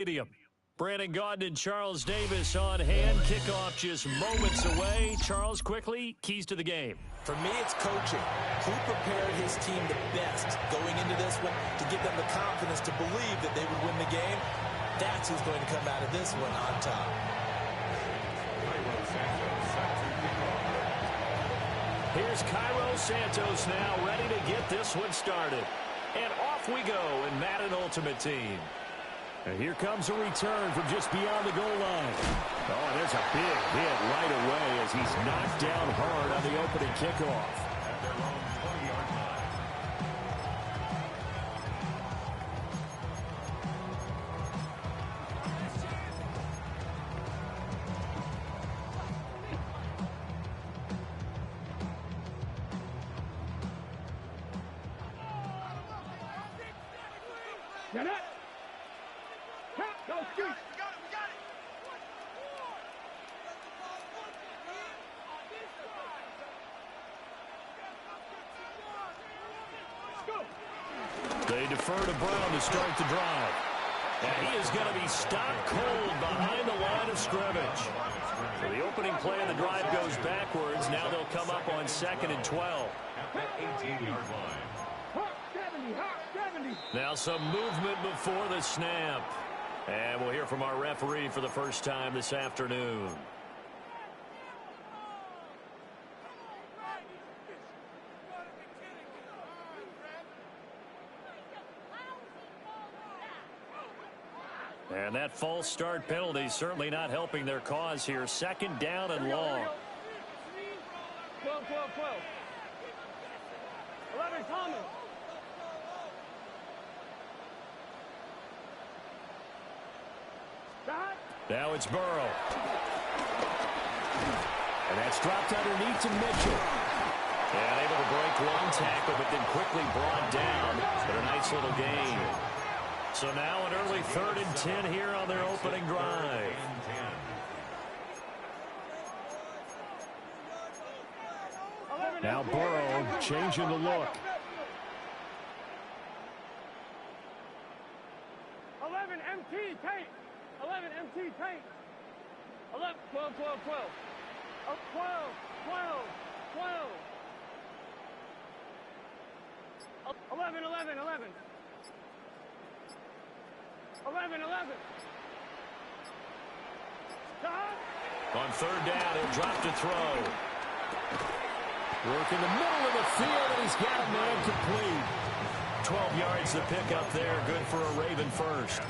Stadium. Brandon Gaudin and Charles Davis on hand. Kickoff just moments away. Charles, quickly, keys to the game. For me, it's coaching. Who prepared his team the best going into this one to give them the confidence to believe that they would win the game? That's who's going to come out of this one on top. Here's Cairo Santos now ready to get this one started. And off we go in Madden Ultimate Team. And here comes a return from just beyond the goal line. Oh, there's a big hit right away as he's knocked down hard on the opening kickoff. At their own 20-yard line. Get it! Go, Scoot! We got it! They defer to Brown to start the drive. And he is going to be stopped cold behind the line of scrimmage. So the opening play of the drive goes backwards. Now they'll come up on 2nd and 12. At the 18-yard line. Hot 70, hot 70. Now some movement before the snap. And we'll hear from our referee for the first time this afternoon. And that false start penalty certainly not helping their cause here. 2nd down and long. 12, 12, 12. 11, Thomas. Now it's Burrow. And that's dropped underneath to Mitchell. And able to break one tackle, but then quickly brought down. But a nice little gain. So now an early 3rd and 10 here on their opening drive. Now Burrow changing the look. 11, MT, tank. 11, MT, tank. 11, 12, 12, 12. 12, 12, 12. 11, 11, 11. 11, 11. On 3rd down, he'll drop to throw. Work in the middle of the field, and he's got a man complete. 12 yards to pick up there. Good for a Raven first.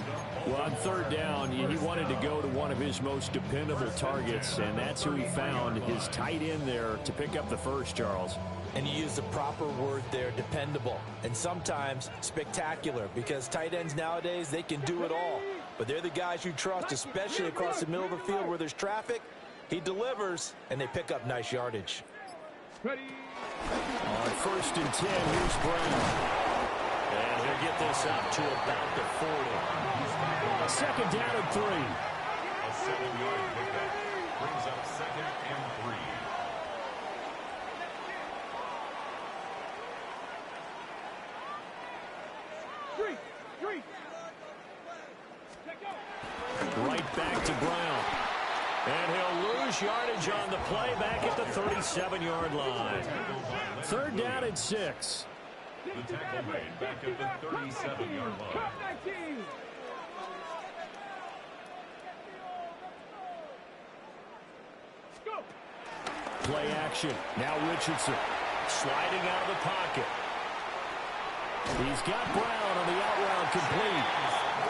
Well, on 3rd down, he wanted to go to one of his most dependable targets, and that's who he found, his tight end there, to pick up the first, Charles. And you use the proper word there, dependable, and sometimes spectacular, because tight ends nowadays, they can do it all. But they're the guys you trust, especially across the middle of the field where there's traffic. He delivers, and they pick up nice yardage. Ready. On 1st and 10, here's Brown. And he'll get this up to about the 40. 2nd down and 3. A 7-yard pickup brings up 2nd and 3. Right back to Brown. And he'll lose yardage on the play back at the 37-yard line. 3rd down and 6. The tackle made back at the 37-yard line. Play action. Now Richardson sliding out of the pocket. He's got Brown on the out route complete.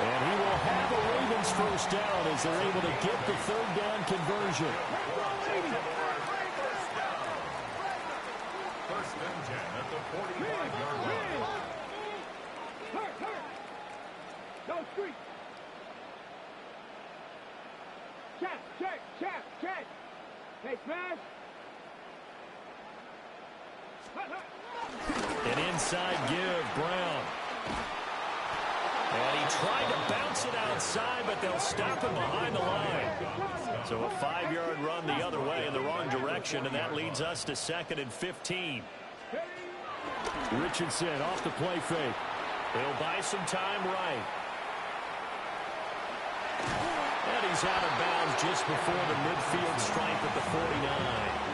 And he will have the Ravens first down as they're able to get the 3rd down conversion. 1st and 10 at the 45-yard line. Go, street. Check. Hey, smash. An inside give, Brown. And he tried to bounce it outside, but they'll stop him behind the line. So a 5-yard run the other way in the wrong direction, and that leads us to 2nd and 15. Richardson off the play fake. He'll buy some time right. he's out of bounds just before the midfield stripe at the 49.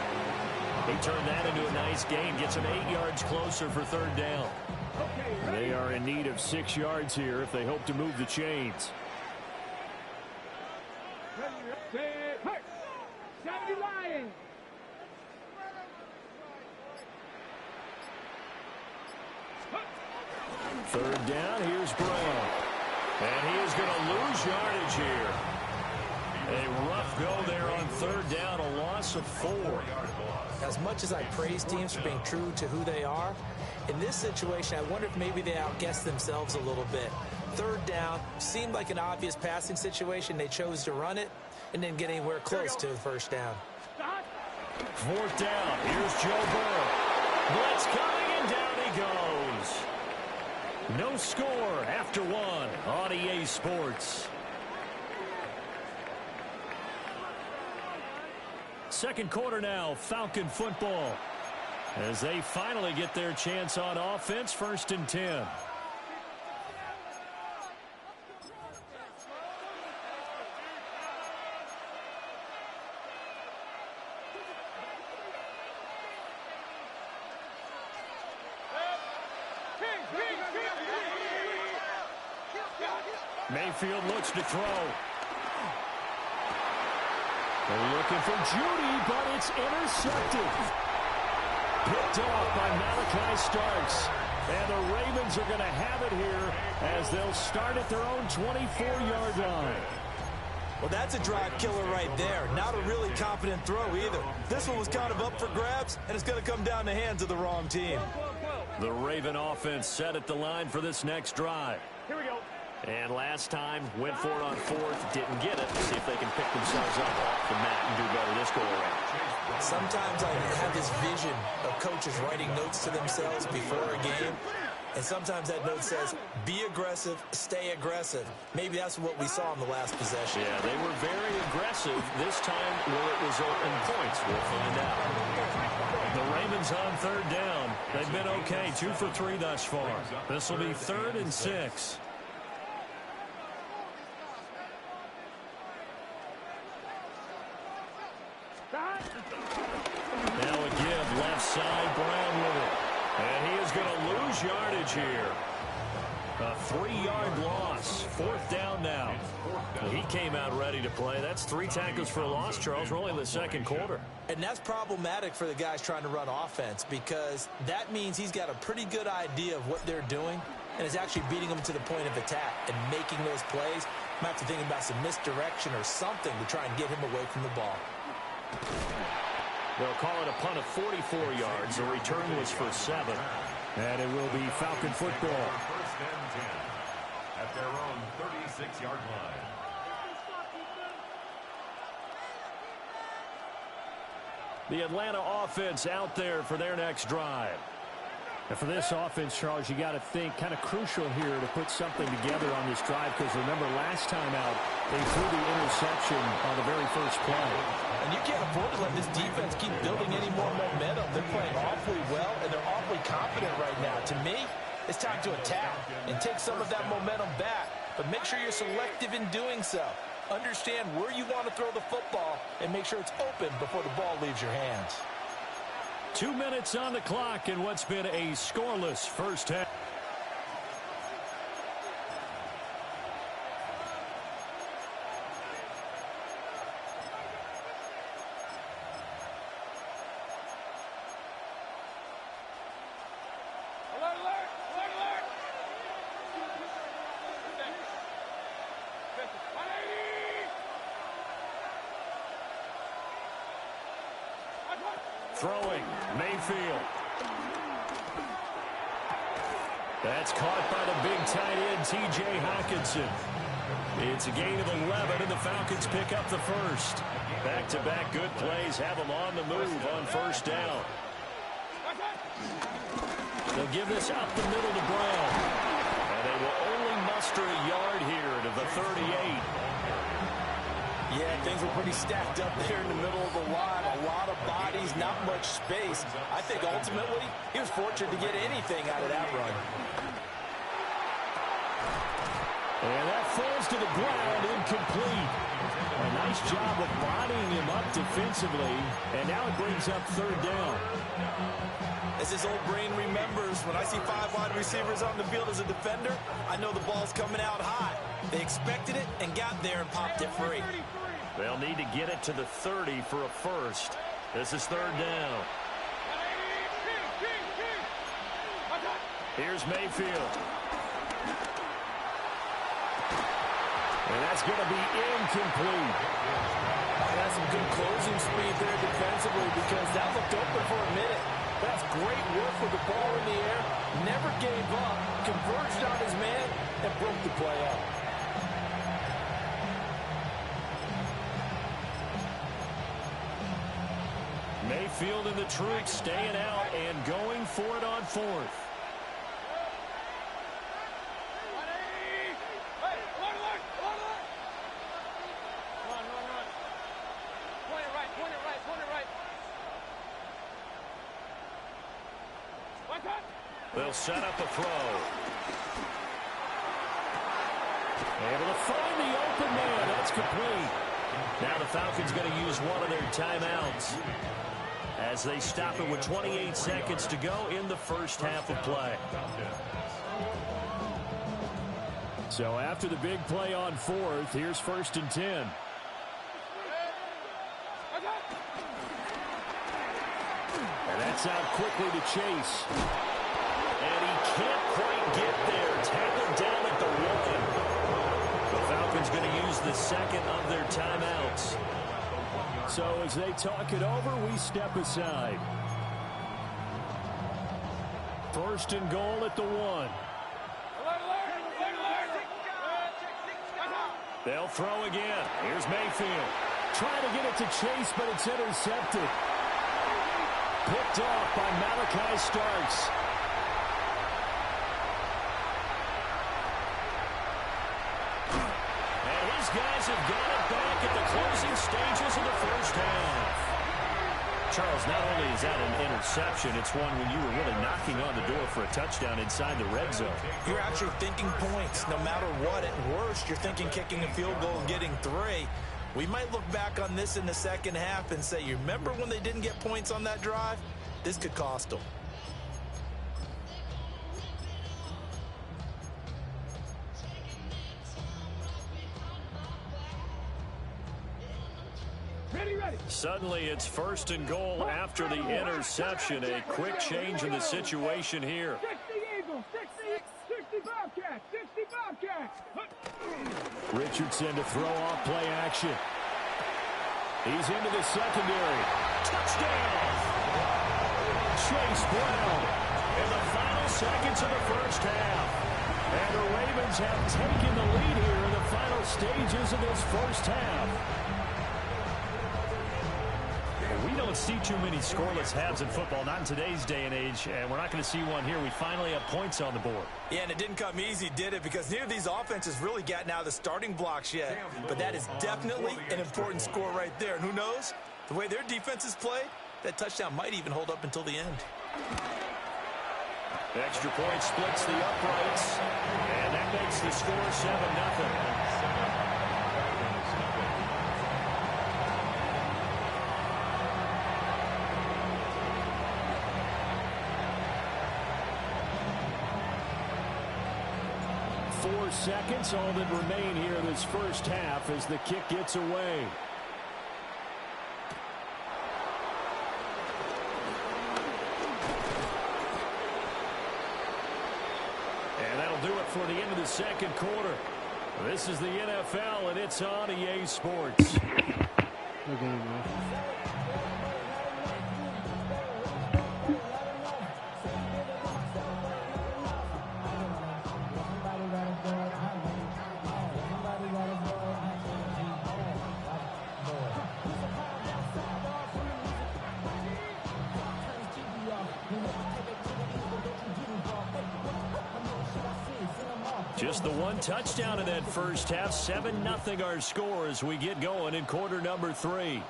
He turned that into a nice gain, gets him 8 yards closer for third down. They are in need of 6 yards here if they hope to move the chains. Third down, here's Brown. And he is going to lose yardage here. A rough go there on third down, a loss of 4. As much as I praise teams for being true to who they are, in this situation, I wonder if maybe they outguessed themselves a little bit. Third down seemed like an obvious passing situation. They chose to run it and didn't get anywhere close to the first down. Fourth down, here's Joe Burrow. Blitz coming, and down he goes. No score after 1 on EA Sports. Second quarter now, Falcon football. As they finally get their chance on offense, 1st and 10. Mayfield looks to throw. They're looking for Judy, but it's intercepted. Picked off by Malachi Starks. And the Ravens are going to have it here as they'll start at their own 24-yard line. Well, that's a drive killer right there. Not a really confident throw either. This one was kind of up for grabs, and it's going to come down the hands of the wrong team. The Raven offense set at the line for this next drive. Here we go. And last time, went for it on 4th, didn't get it. See if they can pick themselves up off the mat and do better this go-around. Sometimes I have this vision of coaches writing notes to themselves before a game, and sometimes that note says, be aggressive, stay aggressive. Maybe that's what we saw in the last possession. Yeah, they were very aggressive. This time, will it result in points? We'll find out. The Ravens on third down. They've been okay, 2 for 3 thus far. This will be 3rd and 6. Now a give, left side, Brown with it. And he is going to lose yardage here. A 3-yard loss. 4th down now. He came out ready to play. That's 3 tackles for a loss, Charles. We're only in the second quarter. And that's problematic for the guys trying to run offense because that means he's got a pretty good idea of what they're doing and is actually beating them to the point of attack and making those plays. Might have to think about some misdirection or something to try and get him away from the ball. They'll call it a punt of 44 yards. The return was for 7. And it will be Falcon football. 1st and 10 at their own 36-yard line. The Atlanta offense out there for their next drive. And for this offense, Charles, you got to think kind of crucial here to put something together on this drive because remember last time out they threw the interception on the very first play. And you can't afford to let this defense keep building any more momentum. They're playing awfully well, and they're awfully confident right now. To me, it's time to attack and take some of that momentum back. But make sure you're selective in doing so. Understand where you want to throw the football and make sure it's open before the ball leaves your hands. 2 minutes on the clock in what's been a scoreless first half. Alert, alert, alert, alert. 180. Throwing, Mayfield. That's caught by the big tight end, T.J. Hawkinson. It's a gain of 11, and the Falcons pick up the first. Back-to-back good plays have them on the move on first down. They'll give this up the middle to Brown. And they will only muster a yard here to the 38. Yeah, things were pretty stacked up there in the middle of the line. A lot of bodies, not much space. I think ultimately he was fortunate to get anything out of that run. And that falls to the ground, incomplete. nice job of bodying him up defensively, and now it brings up third down. As his old brain remembers, when I see 5 wide receivers on the field as a defender, I know the ball's coming out high. They expected it and got there and popped it free. They'll need to get it to the 30 for a first. This is third down. Here's Mayfield. And that's going to be incomplete. That's some good closing speed there defensively because that looked open for a minute. That's great work with the ball in the air. Never gave up, converged on his man, and broke the play up. Mayfield and the troops staying out and going for it on fourth. They'll set up a throw. Able to find the open man. That's complete. Now the Falcons going to use one of their timeouts as they stop it with 28 seconds to go in the first half of play. So after the big play on fourth, here's 1st and 10. And that's out quickly to Chase. And he can't quite get there. Tackled down at the 1. The Falcons going to use the second of their timeouts. So as they talk it over, we step aside. 1st and goal at the 1. They'll throw again. Here's Mayfield. Trying to get it to Chase, but it's intercepted. Picked off by Malachi Starks. And his guys have got it back at the closing stages of the first half. Charles, not only is that an interception, it's one when you were really knocking on the door for a touchdown inside the red zone. You're actually thinking points. No matter what, at worst, you're thinking kicking a field goal and getting 3. We might look back on this in the second half and say, you remember when they didn't get points on that drive? This could cost them. Suddenly it's 1st and goal after the interception. A quick change in the situation here. 60 Eagles, 60 Bobcats, 60 Bobcats. Richardson to throw off play action. He's into the secondary. Touchdown! Chase Brown in the final seconds of the first half. And the Ravens have taken the lead here in the final stages of this first half. We don't see too many scoreless halves in football, not in today's day and age, and we're not going to see one here. We finally have points on the board. Yeah, and it didn't come easy, did it? Because neither of these offenses really gotten out of the starting blocks yet. But that is definitely an important score right there. And who knows? The way their defenses play, that touchdown might even hold up until the end. The extra point splits the uprights, and that makes the score 7-0. 4 seconds, all that remain here this first half as the kick gets away. And that'll do it for the end of the second quarter. This is the NFL, and it's on EA Sports. Good game, man. Just the one touchdown in that first half. 7-0 our score as we get going in quarter number 3.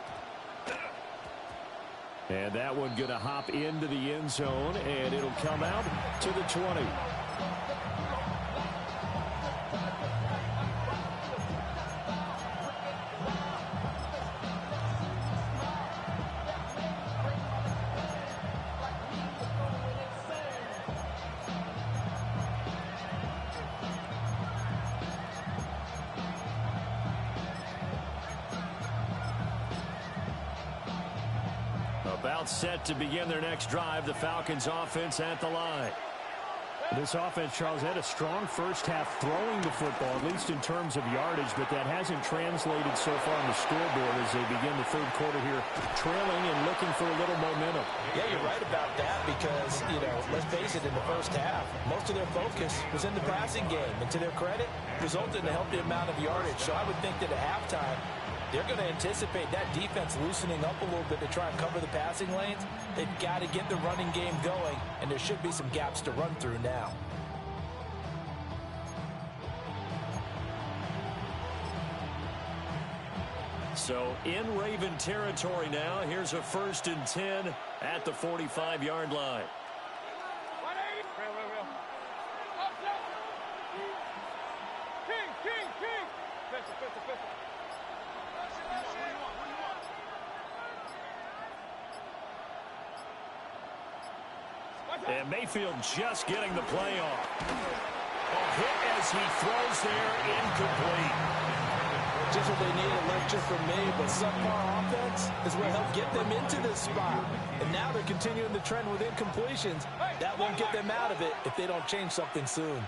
And that one going to hop into the end zone, and it'll come out to the 20. About set to begin their next drive, the Falcons offense at the line. This offense, Charles, had a strong first half throwing the football, at least in terms of yardage, but that hasn't translated so far on the scoreboard as they begin the third quarter here, trailing and looking for a little momentum. Yeah, you're right about that because, let's face it, in the first half, most of their focus was in the passing game. And to their credit, resulted in a healthy amount of yardage. So I would think that at halftime, they're going to anticipate that defense loosening up a little bit to try and cover the passing lanes. They've got to get the running game going, and there should be some gaps to run through now. So in Raven territory now, here's a 1st and 10 at the 45-yard line. And Mayfield just getting the play off. A hit as he throws there, incomplete. Just what they need, a lecture from me, but subpar offense is what helped get them into this spot. And now they're continuing the trend with incompletions. That won't get them out of it if they don't change something soon.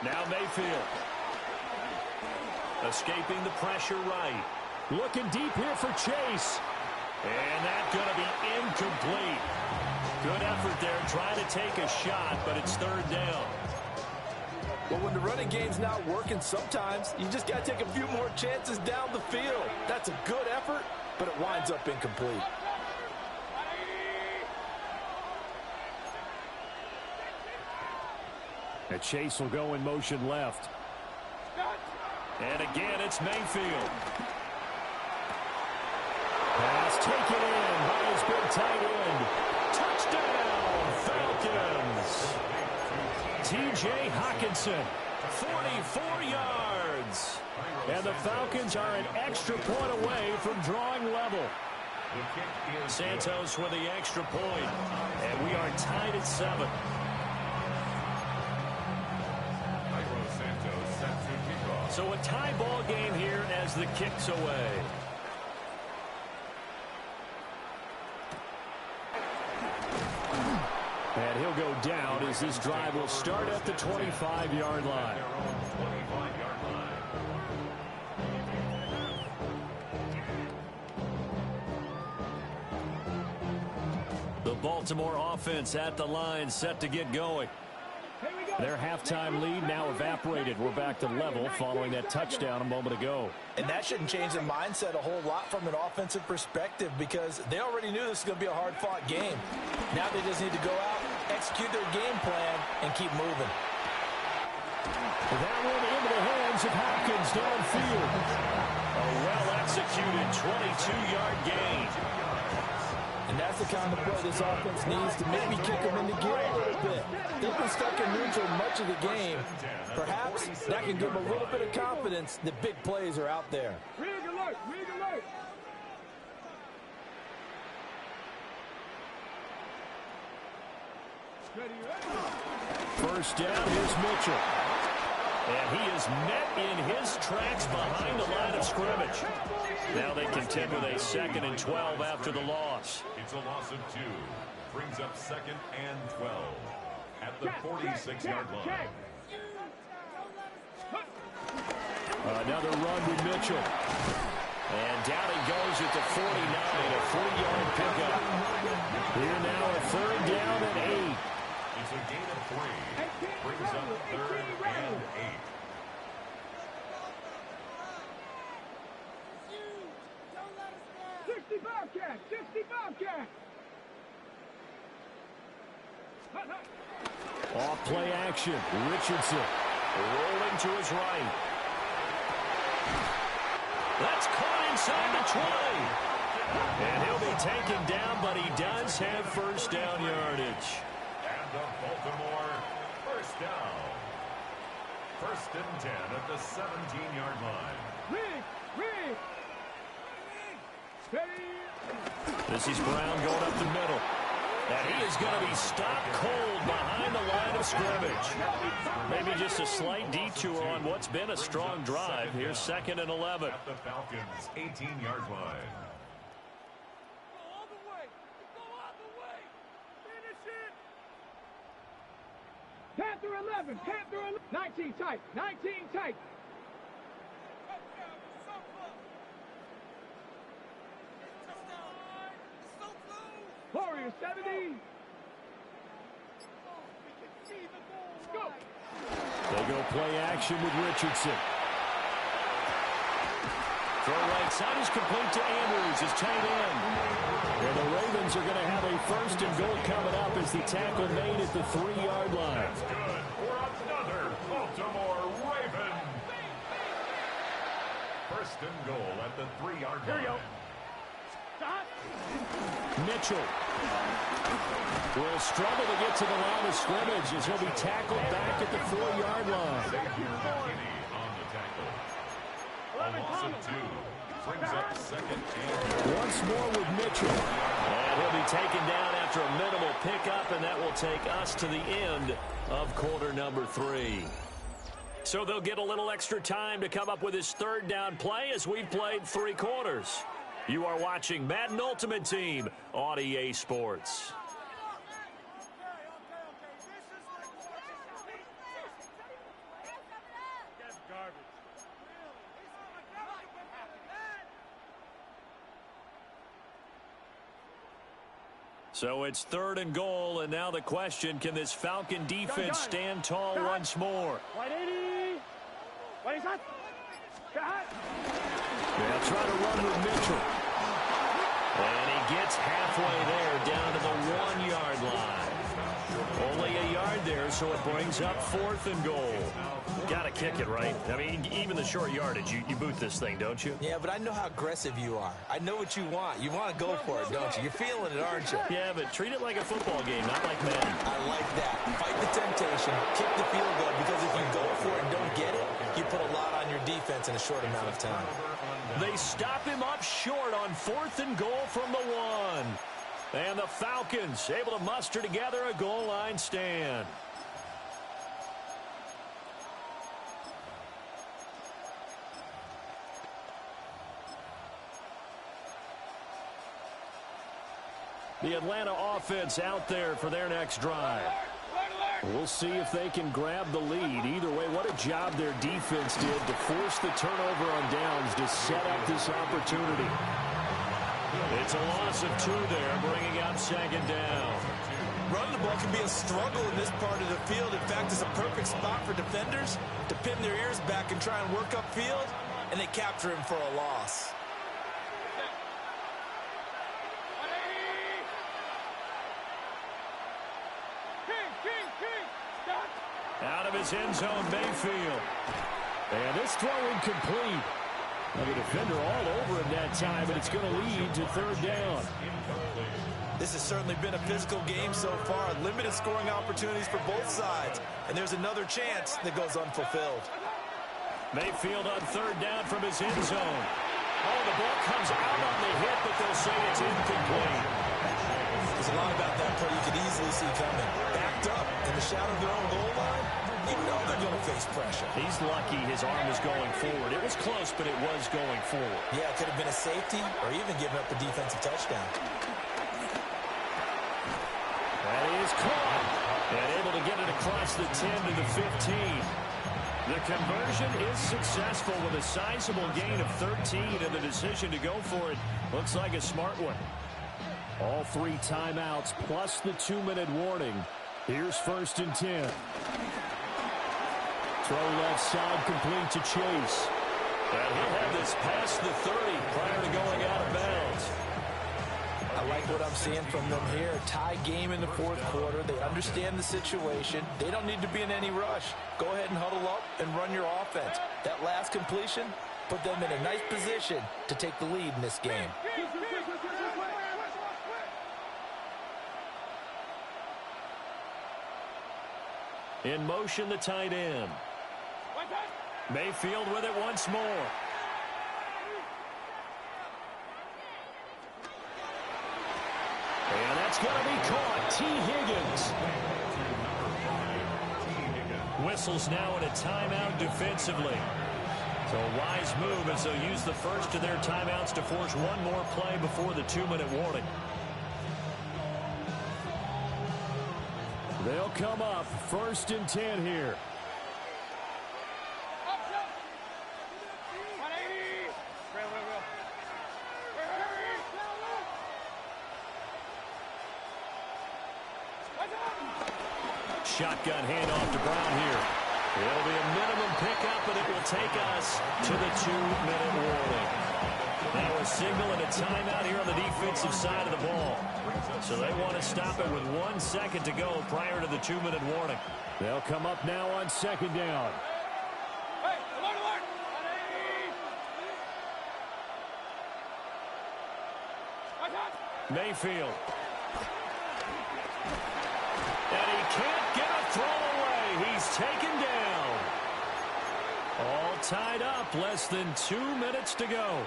Now Mayfield. Escaping the pressure right. Looking deep here for Chase. And that's going to be incomplete. Good effort there trying to take a shot, but it's 3rd down. But when the running game's not working, sometimes you just got to take a few more chances down the field. That's a good effort, but it winds up incomplete. And Chase will go in motion left. And again, it's Mayfield. Pass taken in by his big tight end. Touchdown, Falcons. T.J. Hockenson, 44 yards. And the Falcons are an extra point away from drawing level. Santos with the extra point. And we are tied at 7. So a tie ball game here as the kick's away. And he'll go down as this drive will start at the 25-yard line. The Baltimore offense at the line set to get going. Their halftime lead now evaporated. We're back to level following that touchdown a moment ago. And that shouldn't change the mindset a whole lot from an offensive perspective because they already knew this was going to be a hard-fought game. Now they just need to go out, execute their game plan, and keep moving. That one into the hands of Hopkins downfield. A well-executed 22-yard gain. And that's the kind of play this offense needs to maybe kick them into gear a little bit. They've been stuck in neutral much of the game. Perhaps that can give them a little bit of confidence that big plays are out there. First down, here's Mitchell. And he is met in his tracks behind the line of scrimmage. Now they contend with a 2nd and 12 after the loss. It's a loss of 2. Brings up 2nd and 12 at the 46-yard line. Another run with Mitchell. And down he goes at the 49, a 3-yard pickup. Here now a 3rd down and 8. It's a gain of 3. Brings up 3rd and 8. Off play action. Richardson rolling to his right. That's caught inside the 20. And he'll be taken down, but he does have first down yardage. And the Baltimore first down. 1st and 10 at the 17-yard line. This is Brown going up the middle. And he is going to be stopped cold behind the line of scrimmage. Maybe just a slight detour on what's been a strong drive. Here's 2nd and 11. At the Falcons' 18-yard line. Go all the way. Go all the way. Finish it. Panther 11. Panther 11. 19 tight. 19 tight. Warriors 70. Go. They go play action with Richardson. Throw right side is complete to Andrews, his tight end. And the Ravens are going to have a 1st and goal coming up as the tackle made at the 3-yard line. That's good for another Baltimore Raven. 1st and goal at the 3-yard line. Here you go. Stop. Mitchell will struggle to get to the line of scrimmage as he'll be tackled back at the 4-yard line. On the tackle. A loss of 2 brings up 2nd and Once more with Mitchell. And he'll be taken down after a minimal pickup, and that will take us to the end of quarter number 3. So they'll get a little extra time to come up with his 3rd down play as we've played 3 quarters. You are watching Madden Ultimate Team on EA Sports. So it's 3rd and goal, and now the question, can this Falcon defense stand tall once more? White 80. White is hot. Hot. They'll try to run with Mitchell. And he gets halfway there down to the 1-yard line. Only a yard there, so it brings up 4th and goal. Got to kick it, right? I mean, even the short yardage, you boot this thing, don't you? Yeah, but I know how aggressive you are. I know what you want. You want to go for it, don't you? You're feeling it, aren't you? Yeah, but treat it like a football game, not like Madden. I like that. Fight the temptation. Kick the field goal, because if you go for it and don't get it, you put a lot on your defense in a short amount of time. They stop him up short on 4th and goal from the 1. And the Falcons able to muster together a goal line stand. The Atlanta offense out there for their next drive. We'll see if they can grab the lead. Either way, what a job their defense did to force the turnover on downs to set up this opportunity. It's a loss of 2 there, bringing up 2nd down. Running the ball can be a struggle in this part of the field. In fact, it's a perfect spot for defenders to pin their ears back and try and work upfield, and they capture him for a loss. Out of his end zone, Mayfield. And this throw incomplete. Now the defender all over him that time, but it's going to lead to 3rd down. This has certainly been a physical game so far. Limited scoring opportunities for both sides. And there's another chance that goes unfulfilled. Mayfield on 3rd down from his end zone. Oh, the ball comes out on the hit, but they'll say it's incomplete. There's a lot about that play you could easily see coming. Backed up in the shadow of their own goal line, you know they're going to face pressure. He's lucky his arm was going forward. It was close, but it was going forward. Yeah, it could have been a safety or even giving up a defensive touchdown. That is caught. And able to get it across the 10 to the 15. The conversion is successful with a sizable gain of 13, and the decision to go for it looks like a smart one. All 3 timeouts plus the 2-minute warning. Here's 1st and 10. Throw left side complete to Chase. And he'll have this past the 30 prior to going out of bounds. I like what I'm seeing from them here. Tie game in the 4th quarter. They understand the situation. They don't need to be in any rush. Go ahead and huddle up and run your offense. That last completion put them in a nice position to take the lead in this game. In motion, the tight end. Mayfield with it once more. And that's going to be caught. T. Higgins. Whistles now in a timeout defensively. So a wise move as they'll use the first of their timeouts to force one more play before the 2-minute warning. They'll come up 1st and 10 here. Shotgun handoff to Brown here. It'll be a minimum pickup, and it will take us to the 2-minute warning. Now a signal and a timeout here on the defensive side of the ball. So they want to stop it with 1 second to go prior to the 2-minute warning. They'll come up now on 2nd down. Hey, alert! Mayfield. And he can't get a throw away. He's taken down. All tied up. Less than 2 minutes to go.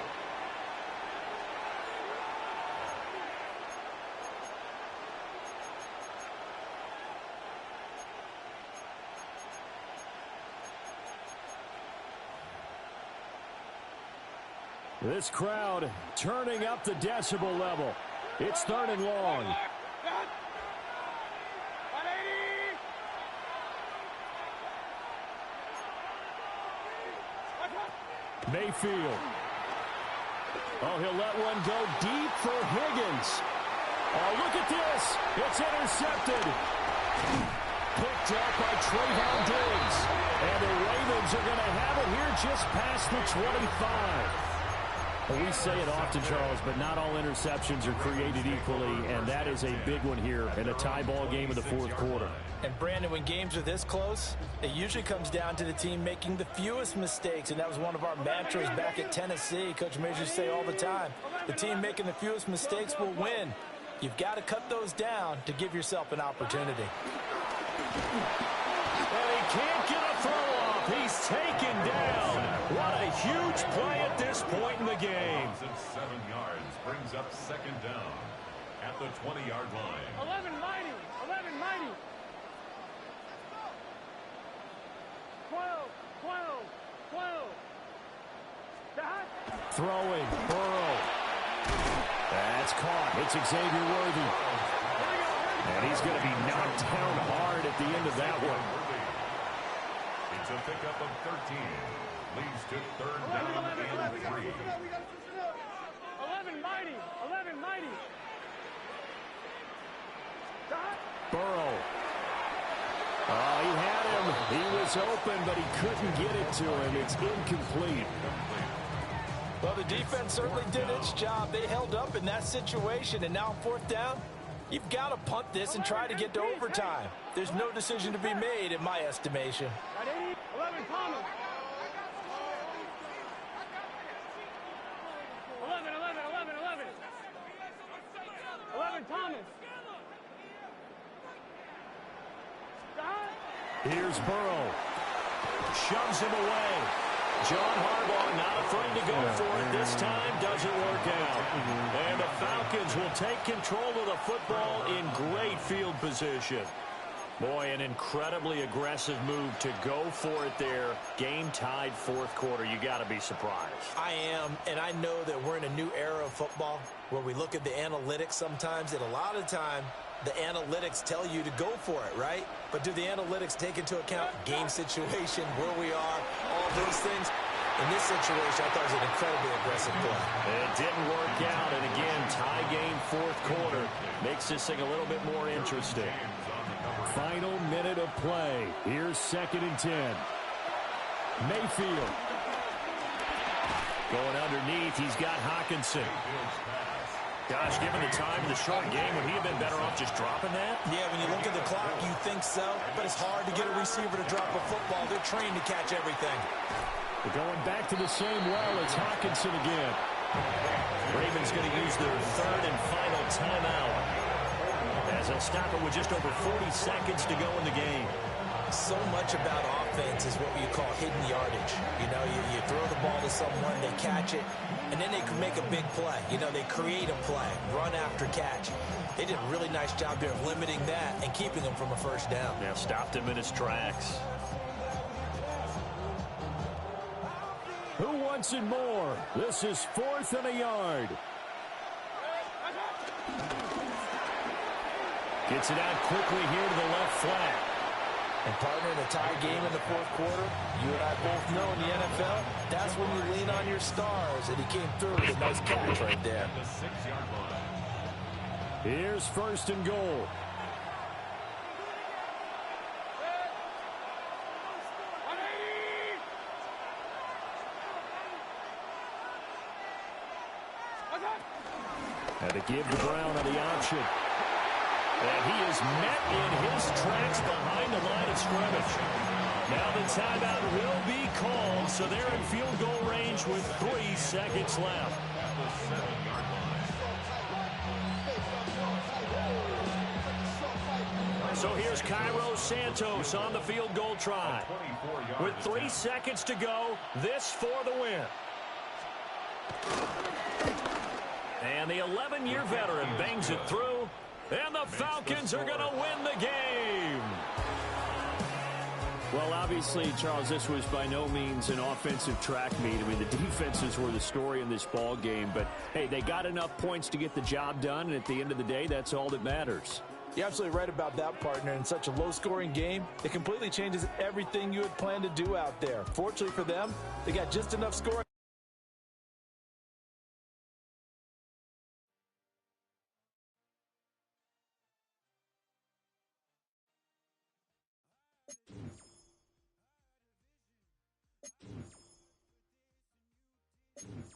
This crowd turning up the decibel level. It's 3rd and long. Mayfield. Oh, he'll let one go deep for Higgins. Oh, look at this. It's intercepted. Picked up by Trayvon Diggs. And the Ravens are going to have it here just past the 25. Well, we say it often, Charles, but not all interceptions are created equally, and that is a big one here in a tie ball game in the 4th quarter. And, Brandon, when games are this close, it usually comes down to the team making the fewest mistakes, and that was one of our mantras back at Tennessee. Coach Major used to say all the time, the team making the fewest mistakes will win. You've got to cut those down to give yourself an opportunity. And he can't get a throw off. He's taken down. What a huge play at this point in the game. 7 yards brings up 2nd down at the 20-yard line. 11 mighty. 12. Throwing. Burrow. That's caught. It's Xavier Worthy. And he's going to be knocked down hard at the end of that one. It's a pickup of 13. Leads to 3rd down and 3. 11 mighty. Burrow. Oh, he had him. He was open, but he couldn't get it to him. It's incomplete. Well, the defense certainly did its job. They held up in that situation, and now on 4th down, you've got to punt this and try to get to overtime. There's no decision to be made, in my estimation. 11 Thomas. 11 Thomas. Here's Burrow. Shoves him away. John Harbaugh not afraid to go for it. This time doesn't work out. And the Falcons will take control of the football in great field position. Boy, an incredibly aggressive move to go for it there. Game tied 4th quarter. You got to be surprised. I am, and I know that we're in a new era of football where we look at the analytics sometimes, and a lot of time the analytics tell you to go for it, right? But do the analytics take into account game situation, where we are, all those things? In this situation, I thought it was an incredibly aggressive play. It didn't work out, and again, tie game 4th quarter. Makes this thing a little bit more interesting. Final minute of play. Here's 2nd and 10. Mayfield. Going underneath, he's got Hawkinson. Gosh, given the time of the short game, would he have been better off just dropping that? Yeah, when you look at the clock, you think so. But it's hard to get a receiver to drop a football. They're trained to catch everything. We're going back to the same well. It's Hawkinson again. Ravens going to use their 3rd and final timeout, as they'll stop it with just over 40 seconds to go in the game. So much about offense is what you call hidden yardage. You know, you throw the ball to someone, they catch it, and then they can make a big play. You know, they create a play, run after catch. They did a really nice job here of limiting that and keeping him from a first down. Yeah, stopped him in his tracks. Who wants it more? This is 4th and a yard. Gets it out quickly here to the left flat. And partner, in a tie game in the fourth quarter, you and I both know in the NFL, that's when you lean on your stars, and he came through with a nice catch right there. The 6-yard line. Here's 1st and goal. Had to give to Brown on the option. And he is met in his tracks behind the line of scrimmage. Now the timeout will be called, so they're in field goal range with 3 seconds left. At the 7-yard line. So here's Cairo Santos on the field goal try. 24-yard With 3 seconds to go, this for the win. And the 11-year veteran bangs it through, and the Falcons are going to win the game. Well, obviously, Charles, this was by no means an offensive track meet. I mean, the defenses were the story in this ball game. But, hey, they got enough points to get the job done, and at the end of the day, that's all that matters. You're absolutely right about that, partner. In such a low-scoring game, it completely changes everything you had planned to do out there. Fortunately for them, they got just enough scoring. Thank you.